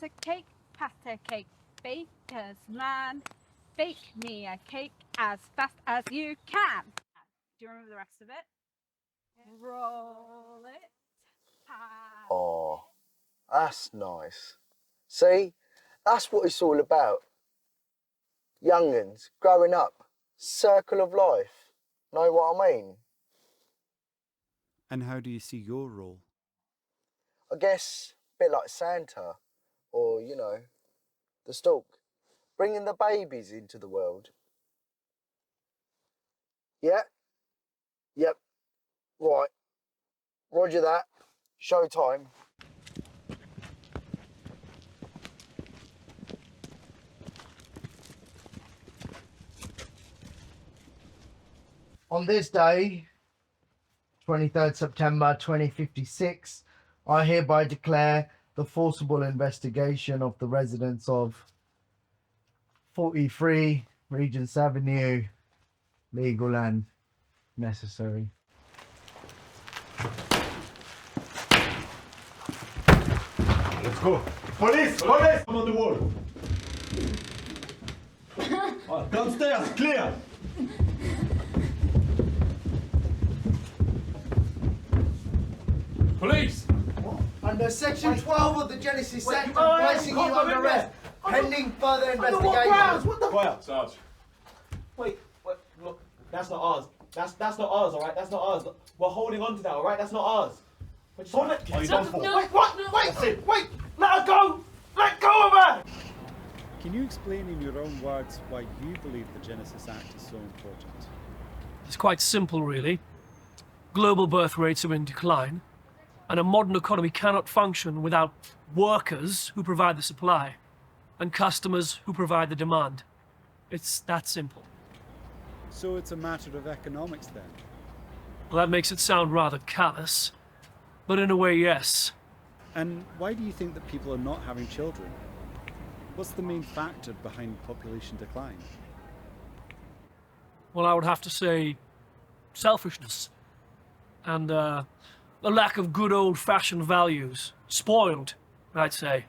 pasta cake, baker's man. Bake me a cake as fast as you can. Do you remember the rest of it? Roll it, pan Oh, that's nice. See, that's what it's all about. Young'uns, growing up, circle of life. Know what I mean? And how do you see your role? I guess a bit like Santa, or, the stork, bringing the babies into the world. Yeah? Yep. Right. Roger that. Showtime. On this day, 23rd September 2056, I hereby declare the forcible investigation of the residents of 43 Regent's Avenue legal and necessary. Let's go. Police! Police! Come on the wall. Downstairs, clear! Police! Under Section 12 of the Genesis Act, I'm placing you under arrest, pending further investigation. Quiet. Sarge. Wait, look, that's not ours. That's not ours, alright? That's not ours. We're holding on to that, alright? That's not ours. Hold it. Are you done for? Wait, what? Wait! Let her go! Let go of her! Can you explain in your own words why you believe the Genesis Act is so important? It's quite simple, really. Global birth rates are in decline, and a modern economy cannot function without workers who provide the supply and customers who provide the demand. It's that simple. So it's a matter of economics then? Well, that makes it sound rather callous, but in a way, yes. And why do you think that people are not having children? What's the main factor behind population decline? Well, I would have to say selfishness and a lack of good old-fashioned values. Spoiled, I'd say.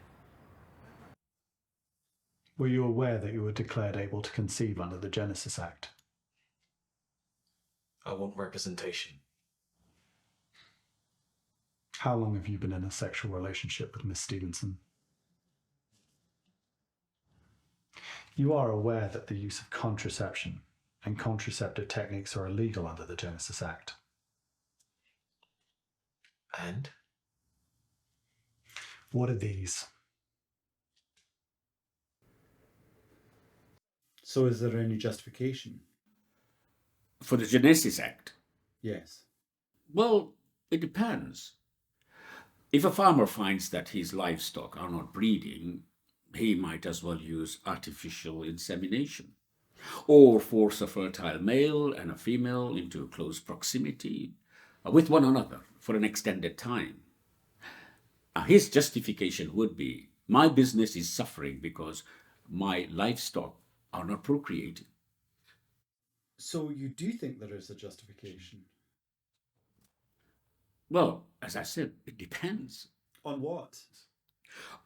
Were you aware that you were declared able to conceive under the Genesis Act? I want representation. How long have you been in a sexual relationship with Miss Stevenson? You are aware that the use of contraception and contraceptive techniques are illegal under the Genesis Act. And? What are these? So is there any justification? For the Genesis Act? Yes. Well, it depends. If a farmer finds that his livestock are not breeding, he might as well use artificial insemination, or force a fertile male and a female into close proximity with one another for an extended time. His justification would be, my business is suffering because my livestock are not procreating. So you do think there is a justification? Well, as I said, it depends. On what?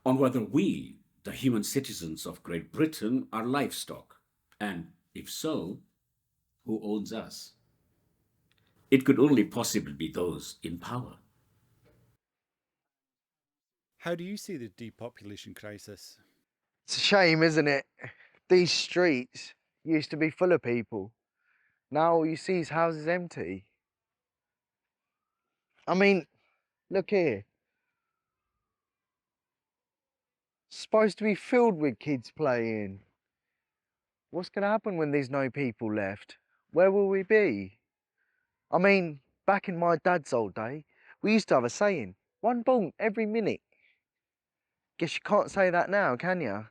On whether we, the human citizens of Great Britain, are livestock, and if so, who owns us? It could only possibly be those in power. How do you see the depopulation crisis? It's a shame, isn't it? These streets used to be full of people. Now all you see is houses empty. I mean, look here. It's supposed to be filled with kids playing. What's going to happen when there's no people left? Where will we be? I mean, back in my dad's old day, we used to have a saying, one born every minute. Guess you can't say that now, can you?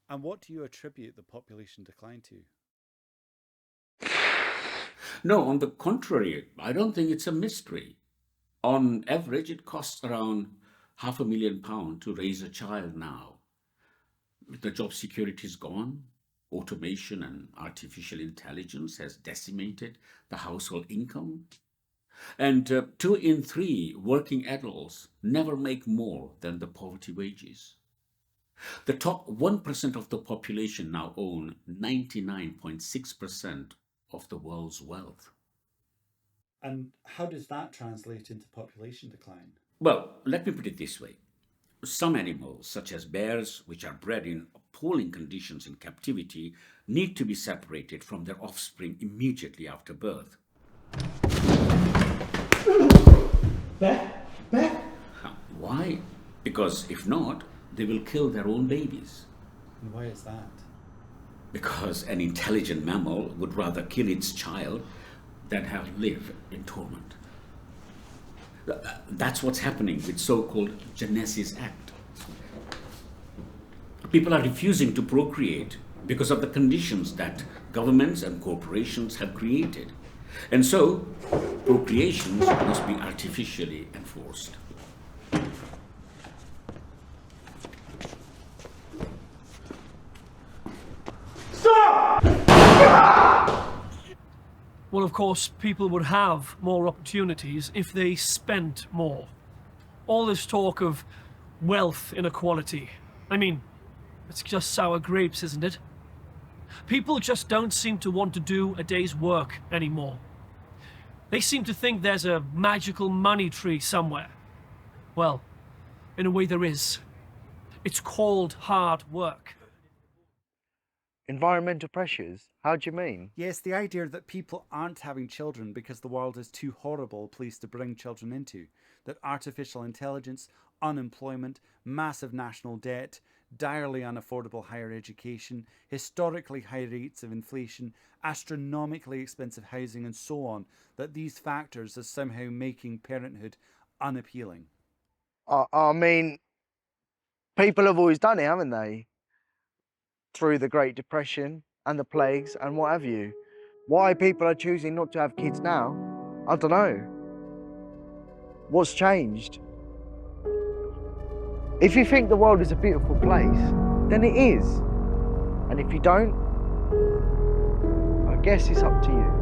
And what do you attribute the population decline to? No, on the contrary, I don't think it's a mystery. On average, it costs around £500,000 to raise a child now. The job security is gone. Automation and artificial intelligence has decimated the household income. And 2 in 3 working adults never make more than the poverty wages. The top 1% of the population now own 99.6% of the world's wealth. And how does that translate into population decline? Well, let me put it this way. Some animals, such as bears, which are bred in appalling conditions in captivity, need to be separated from their offspring immediately after birth. Bear? Why? Because if not, they will kill their own babies. And why is that? Because an intelligent mammal would rather kill its child than have live in torment. That's what's happening with so-called Genesis Act. People are refusing to procreate because of the conditions that governments and corporations have created. And so, procreations must be artificially enforced. Well, of course, people would have more opportunities if they spent more. All this talk of wealth inequality, I mean, it's just sour grapes, isn't it? People just don't seem to want to do a day's work anymore. They seem to think there's a magical money tree somewhere. Well, in a way there is. It's called hard work. Environmental pressures? How do you mean? Yes, the idea that people aren't having children because the world is too horrible a place to bring children into. That artificial intelligence, unemployment, massive national debt, direly unaffordable higher education, historically high rates of inflation, astronomically expensive housing and so on, that these factors are somehow making parenthood unappealing. I mean, people have always done it, haven't they? Through the Great Depression and the plagues and what have you. Why people are choosing not to have kids now, I don't know. What's changed? If you think the world is a beautiful place, then it is. And if you don't, I guess it's up to you.